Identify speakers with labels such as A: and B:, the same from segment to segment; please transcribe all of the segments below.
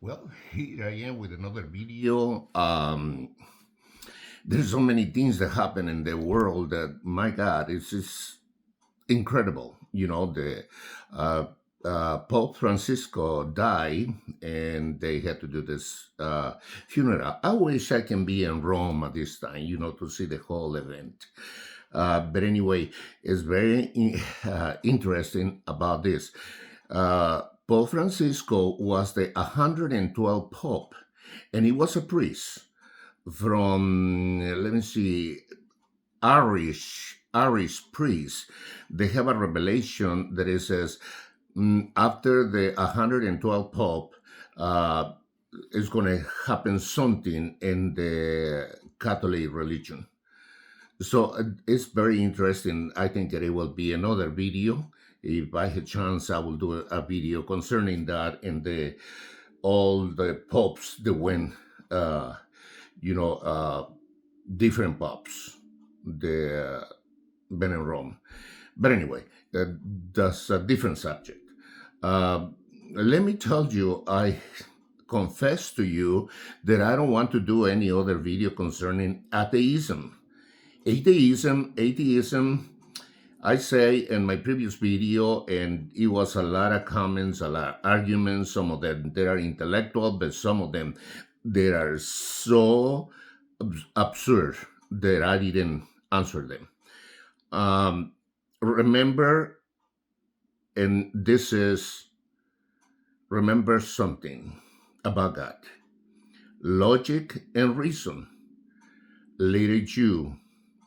A: Well, here I am with another video. There's so many things that happen in the world that, my God, it's just incredible. The uh, Pope Francisco died, and they had to do this funeral. I wish I can be in Rome at this time, to see the whole event. But anyway, it's very interesting about this. Pope Francisco was the 112th Pope, and he was a priest from, let me see, Irish priests. They have a revelation that it says after the 112th Pope, uh, is going to happen something in the Catholic religion. So it's very interesting. I think that it will be another video. If I had chance, I will do a video concerning that and the all the popes that went, uh, you know, uh, different popes, the been in Rome. But anyway, that's a different subject. Uh, Let me tell you, I confess to you that I don't want to do any other video concerning atheism. Atheism, I say in my previous video, and it was a lot of comments, a lot of arguments. Some of them they are intellectual, but some of them they are so absurd that I didn't answer them. Um, Remember, and this is remember something about God. Logic and reason lead you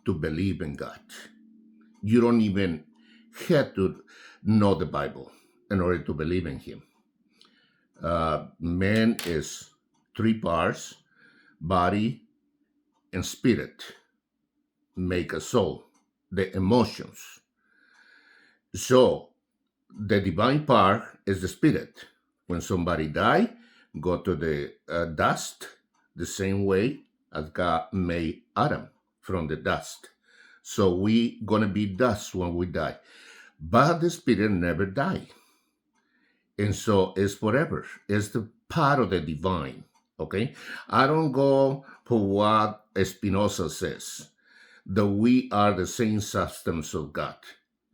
A: to believe in God. You don't even have to know the Bible in order to believe in Him. Man is three parts: body and spirit make a soul, the emotions. So the divine part is the spirit. When somebody die, go to the dust, the same way as God made Adam from the dust. So we gonna be dust when we die. But the spirit never die. And so it's forever. It's the part of the divine. Okay? I don't go for what Spinoza says, that we are the same substance of God.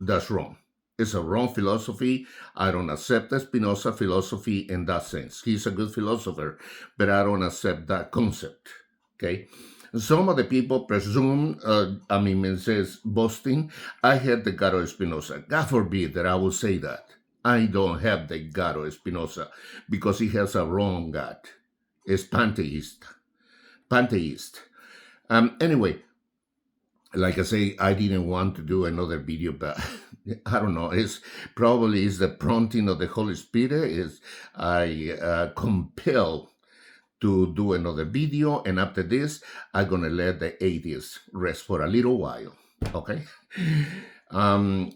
A: That's wrong. It's a wrong philosophy. I don't accept the Spinoza philosophy in that sense. He's a good philosopher, but I don't accept that concept. Okay? Some of the people presume, it says boasting, I had the God of Spinoza. God forbid that I will say that. I don't have the God of Spinoza because he has a wrong God. It's pantheist. Pantheist. Anyway, like I say, I didn't want to do another video, but I don't know. It's probably is the prompting of the Holy Spirit. Is I compel to do another video, and after this, I'm gonna let the atheists rest for a little while. Okay. Um,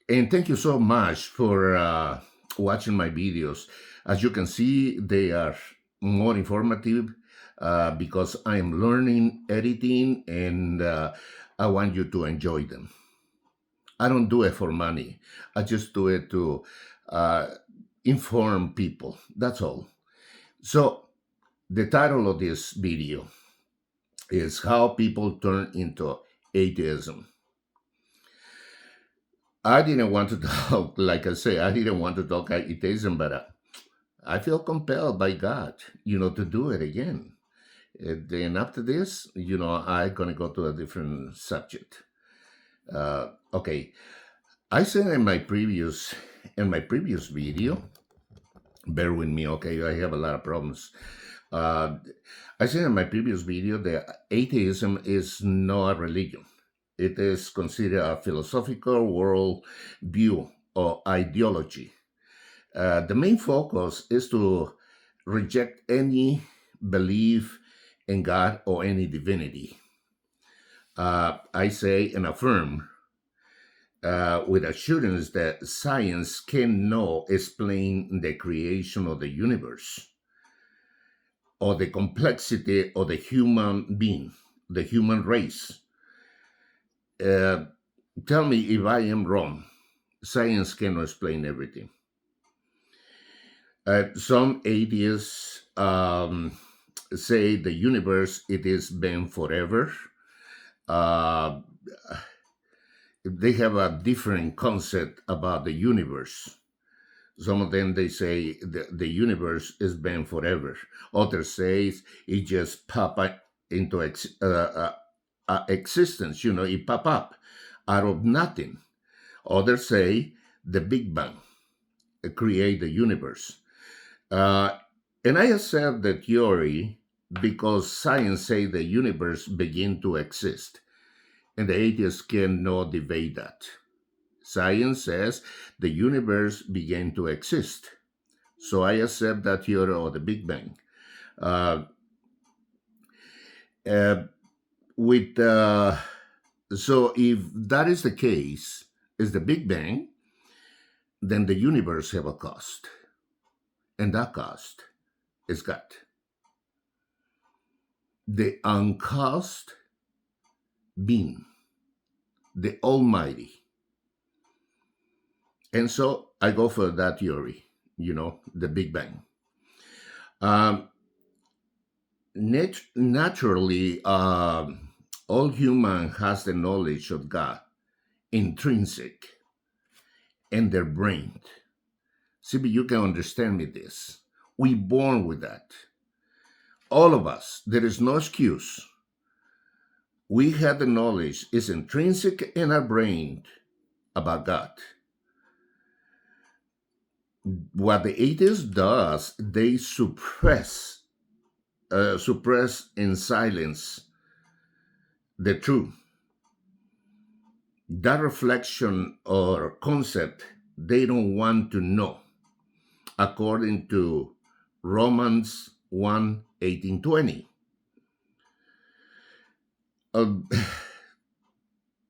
A: and thank you so much for watching my videos. As you can see, they are more informative because I am learning editing, and I want you to enjoy them. I don't do it for money. I just do it to uh, inform people. That's all. So the title of this video is How People Turn into Atheism. I didn't want to talk, like I say, I didn't want to talk atheism, but I feel compelled by God, to do it again. Then after this, I'm going to go to a different subject. Okay. I said in my previous video, bear with me, okay? I have a lot of problems. Uh, I said in my previous video that atheism is not a religion. It is considered a philosophical world view or ideology. The main focus is to reject any belief in God or any divinity. I say and affirm with assurance that science cannot explain the creation of the universe or the complexity of the human being, the human race. Uh, Tell me if I am wrong. Science cannot explain everything. Some atheists say the universe it is been forever. Uh, they have a different concept about the universe. Some of them they say the universe is been forever. Others say it just pop into existence. It pop up out of nothing. Others say the Big Bang create the universe. Uh, and I accept the theory because science say the universe begin to exist, and the atheists cannot debate that. Science says the universe began to exist. So I accept that theory of the Big Bang. Uh, uh, with So if that is the case, is the Big Bang, then the universe have a cost, and that cost is God. The uncaused being, the Almighty. And so I go for that theory, the Big Bang. Um, naturally, all human has the knowledge of God intrinsic in their brain. See, but you can understand me this. We born with that. All of us. There is no excuse. We have the knowledge. It's intrinsic in our brain about God. What the atheist does, they suppress in silence the truth. That reflection or concept they don't want to know, according to Romans 1:18-20. Uh,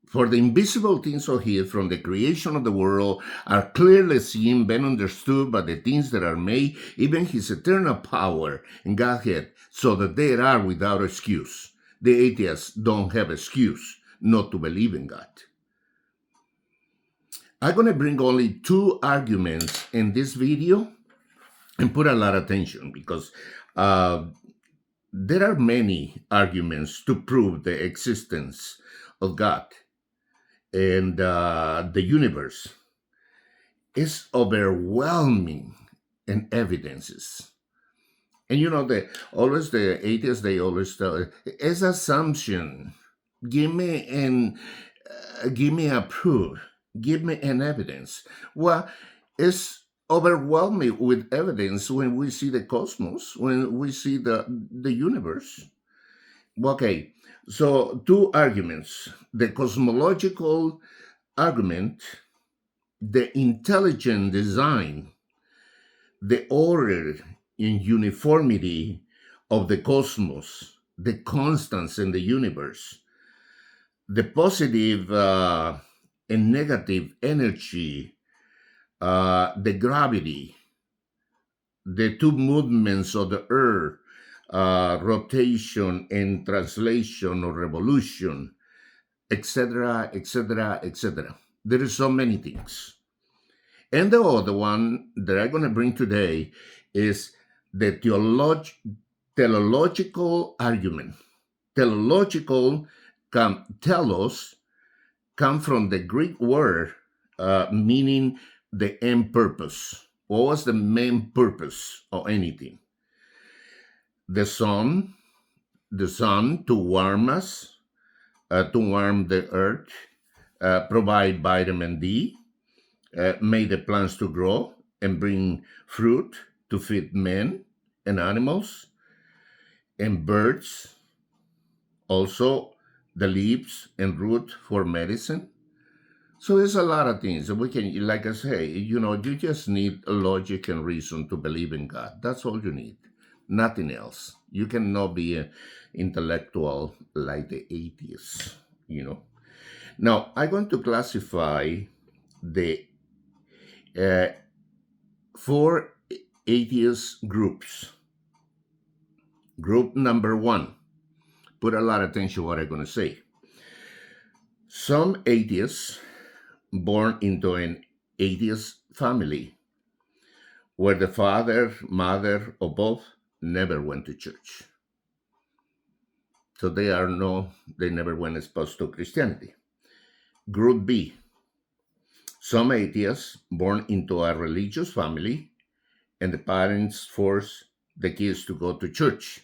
A: For the invisible things of His from the creation of the world are clearly seen, been understood by the things that are made, even His eternal power and Godhead, so that they are without excuse. The atheists don't have excuse not to believe in God. I'm going to bring only two arguments in this video and put a lot of attention because there are many arguments to prove the existence of God and the universe. Is overwhelming in evidences. And the atheists, they always tell it's assumption. Give me a proof. Give me an evidence. Well, it's overwhelming with evidence when we see the cosmos, when we see the universe. Okay, so two arguments. The cosmological argument, the intelligent design, the order and uniformity of the cosmos, the constants in the universe, the positive and negative energy, the gravity, the two movements of the earth, rotation and translation or revolution, etc., etc., etc. There is so many things. And the other one that I'm going to bring today is the teleological argument. Teleological come from the Greek word meaning the end purpose. What was the main purpose of anything? The sun to warm us, to warm the earth, provide vitamin D, made the plants to grow and bring fruit to feed men and animals and birds, also the leaves and root for medicine. So there's a lot of things that we can, like I say, you just need logic and reason to believe in God. That's all you need, nothing else. You cannot be an intellectual like the atheists. Now, I'm going to classify the uh, four atheist groups. Group number one, put a lot of attention to what I'm going to say. Some atheists born into an atheist family where the father, mother, or both never went to church. So they never went exposed to Christianity. Group B, some atheists born into a religious family and the parents force the kids to go to church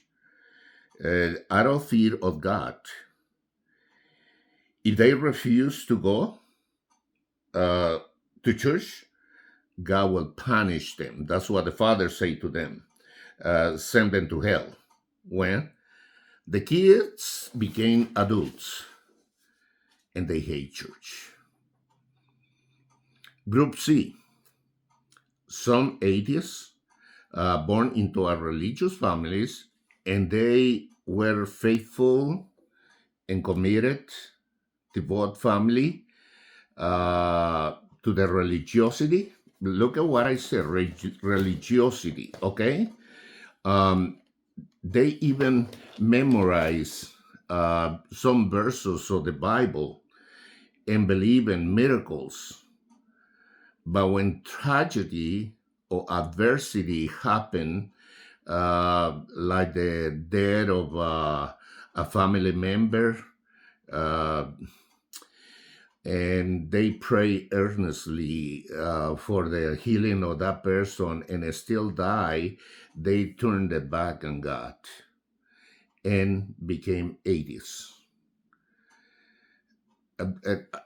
A: out of fear of God. If they refuse to go uh, to church, God will punish them. That's what the father say to them. Send them to hell. When the kids became adults and they hate church. Group C, some atheists born into a religious families and they were faithful and committed, devout family to the religiosity. Look at what I said, religiosity, okay? Um, they even memorize some verses of the Bible and believe in miracles. But when tragedy or adversity happen, like the death of a family member, uh, and they pray earnestly for the healing of that person and still die, they turned their back on God and became atheists.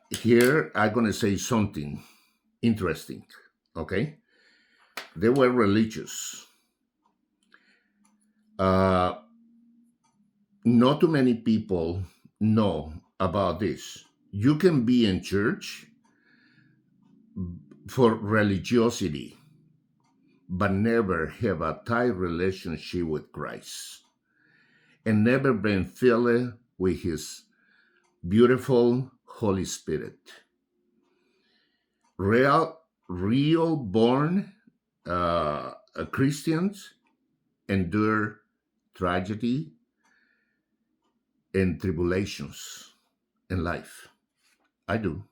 A: Here, I'm going to say something interesting, okay? They were religious. Not too many people know about this. You can be in church for religiosity, but never have a tight relationship with Christ and never been filled with His beautiful Holy Spirit. Real born Christians endure tragedy and tribulations in life. I do.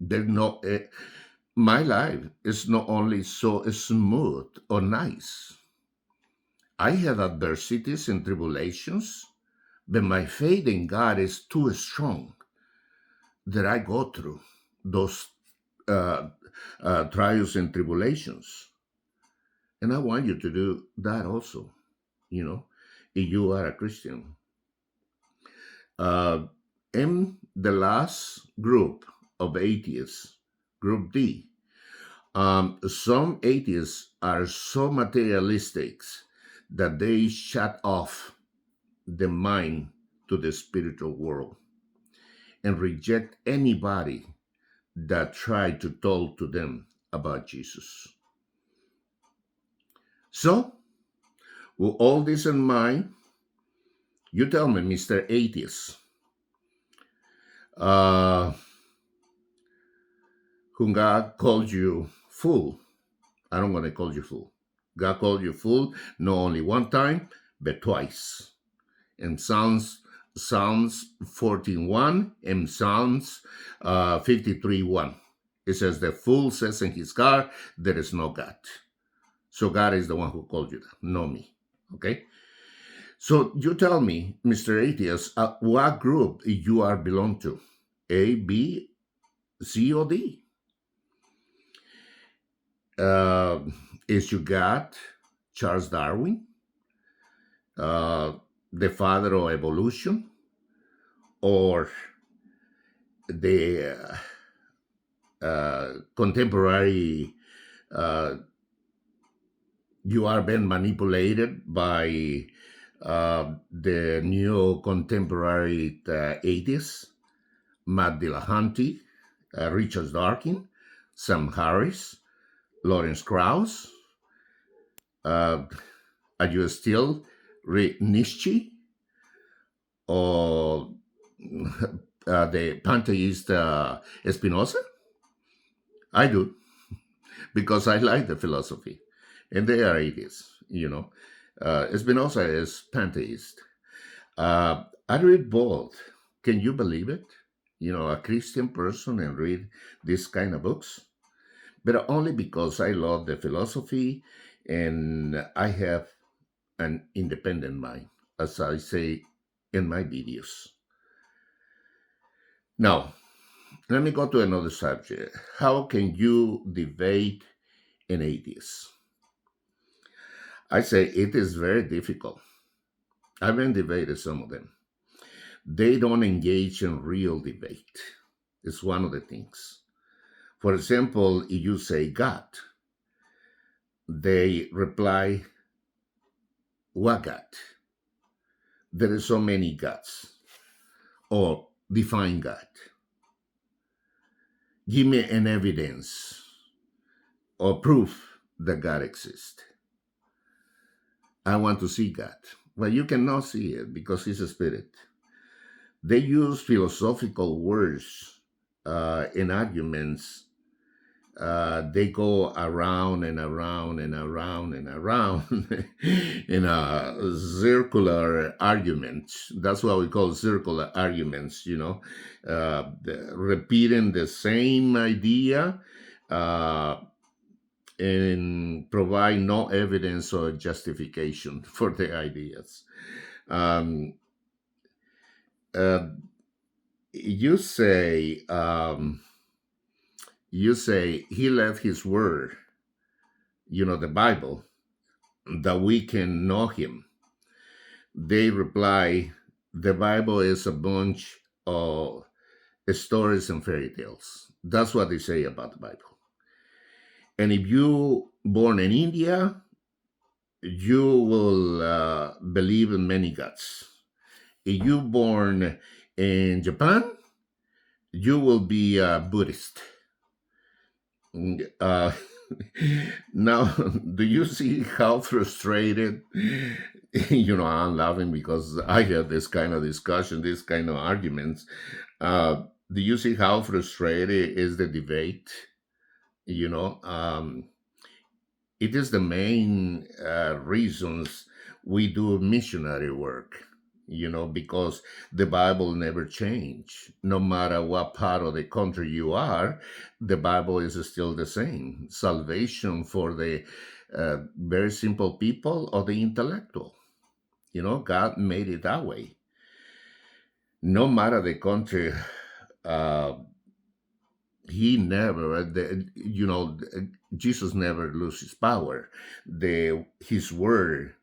A: There's no, my life is not only so smooth or nice. I have adversities and tribulations, but my faith in God is too strong that I go through those uh, trials and tribulations. And I want you to do that also, if you are a Christian. In the last group of atheists, Group D, some atheists are so materialistic that they shut off the mind to the spiritual world and reject anybody that tried to talk to them about Jesus. So, with all this in mind, you tell me, Mr. Atheist, whom God called you fool. I don't want to call you fool. God called you fool not only one time, but twice. In Psalms 14:1 and Psalms 53:1. It says, the fool says in his heart, there is no God. So God is the one who called you that, not me. Okay? So you tell me, Mr. Atheist, what group you are belong to? A, B, C, or D? Is you God Charles Darwin, the father of evolution, or the contemporary, you are being manipulated by the new contemporary atheists, Matt Dillahunty, Richard Dawkins, Sam Harris, Lawrence Krauss. Are you still read Nietzsche or the pantheist Spinoza? I do, because I like the philosophy, and they are atheists, Spinoza is pantheist. I read both. Can you believe it? A Christian person and read this kind of books? but only because I love the philosophy and I have an independent mind, as I say in my videos. Now, let me go to another subject. How can you debate an atheist? I say it is very difficult. I've been debated some of them. They don't engage in real debate. It's one of the things. For example, if you say God, they reply, what God? There are so many gods. Or define God. Give me an evidence or proof that God exists. I want to see God. Well, you cannot see it because He's a spirit. They use philosophical words in arguments. They go around and around and around and around in a circular argument. That's what we call circular arguments, repeating the same idea and provide no evidence or justification for the ideas. Um, uh, you say He left His word, the Bible, that we can know Him. They reply, the Bible is a bunch of stories and fairy tales. That's what they say about the Bible. And if you born in India, you will believe in many gods. If you born in Japan, you will be a Buddhist. Uh, now, do you see how frustrated? I'm laughing because I have this kind of discussion, this kind of arguments. Do you see how frustrated is the debate? It is the main reasons we do missionary work, because the Bible never changed. No matter what part of the country you are, the Bible is still the same. Salvation for the very simple people or the intellectual. God made it that way. No matter the country, He never, Jesus never loses power. His word,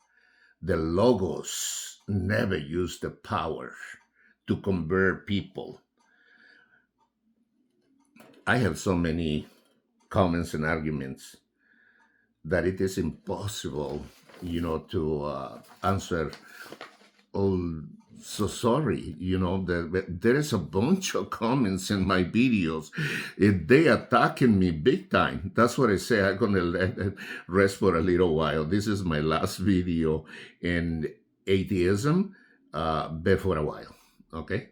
A: the logos, never used the power to convert people. I have so many comments and arguments that it is impossible, to answer all. So sorry, there is a bunch of comments in my videos. They attacking me big time. That's what I say. I'm gonna let it rest for a little while. This is my last video in atheism, but for a while. Okay.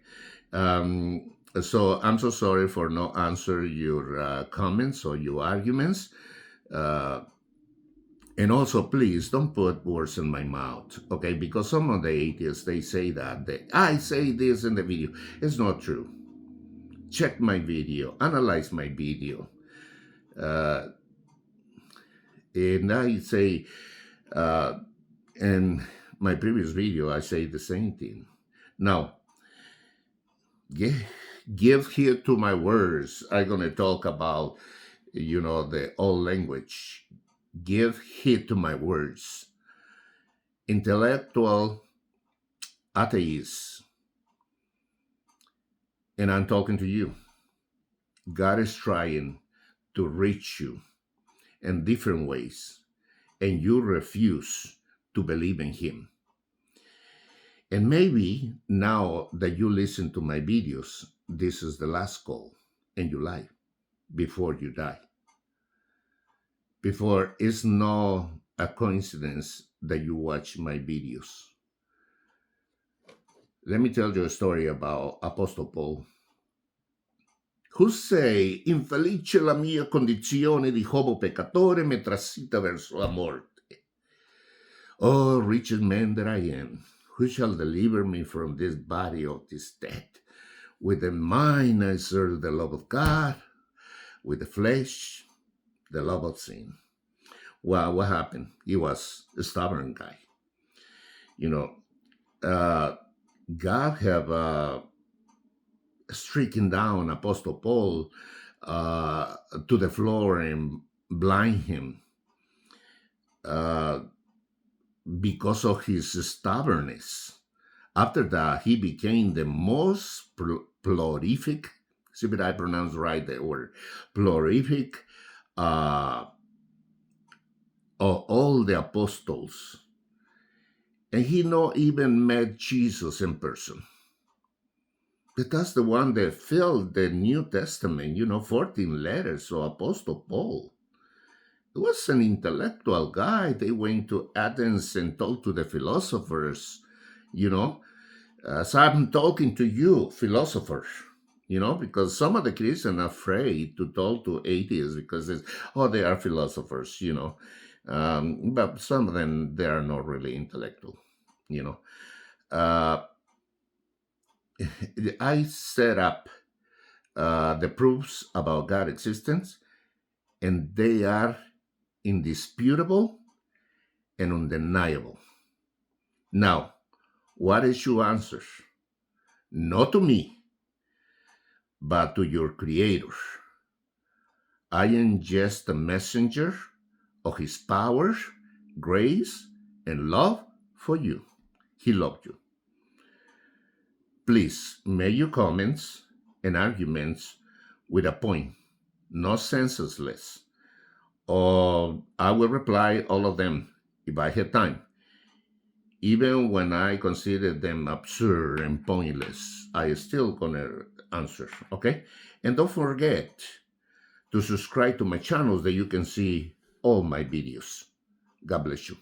A: So I'm so sorry for not answer your comments or your arguments. And also, please don't put words in my mouth, okay? Because some of the atheists, they say that. I say this in the video. It's not true. Check my video. Analyze my video. And I say, in my previous video, I say the same thing. Now, give heed to my words. I'm going to talk about, the old language. Give heed to my words. Intellectual atheists, and I'm talking to you. God is trying to reach you in different ways, and you refuse to believe in Him. And maybe now that you listen to my videos, this is the last call in your life before you die. Before it's not a coincidence that you watch my videos. Let me tell you a story about Apostle Paul, who say, infelice la mia condizione di homo peccatore me trasita verso la morte. Oh, wretched man that I am, who shall deliver me from this body of this death? With the mind I serve the love of God, with the flesh the love of sin. Well, what happened? He was a stubborn guy. You know, uh, God have stricken down Apostle Paul to the floor and blind him uh, because of his stubbornness. After that, he became the most prolific, see if I pronounce right the word, prolific uh, of all the apostles. And he not even met Jesus in person. But that's the one that filled the New Testament, 14 letters of Apostle Paul. He was an intellectual guy. They went to Athens and talked to the philosophers, you know. As I'm talking to you, philosophers, because some of the Christians are afraid to talk to atheists because they are philosophers. But some of them, they are not really intellectual, you know. Uh, I set up the proofs about God's existence, and they are indisputable and undeniable. Now, what is your answer? Not to me, but to your Creator. I am just a messenger of His power, grace, and love for you. He loved you. Please make your comments and arguments with a point, not senseless. Or I will reply all of them if I have time. Even when I consider them absurd and pointless, I still gonna answer. Okay? And don't forget to subscribe to my channel that you can see all my videos. God bless you.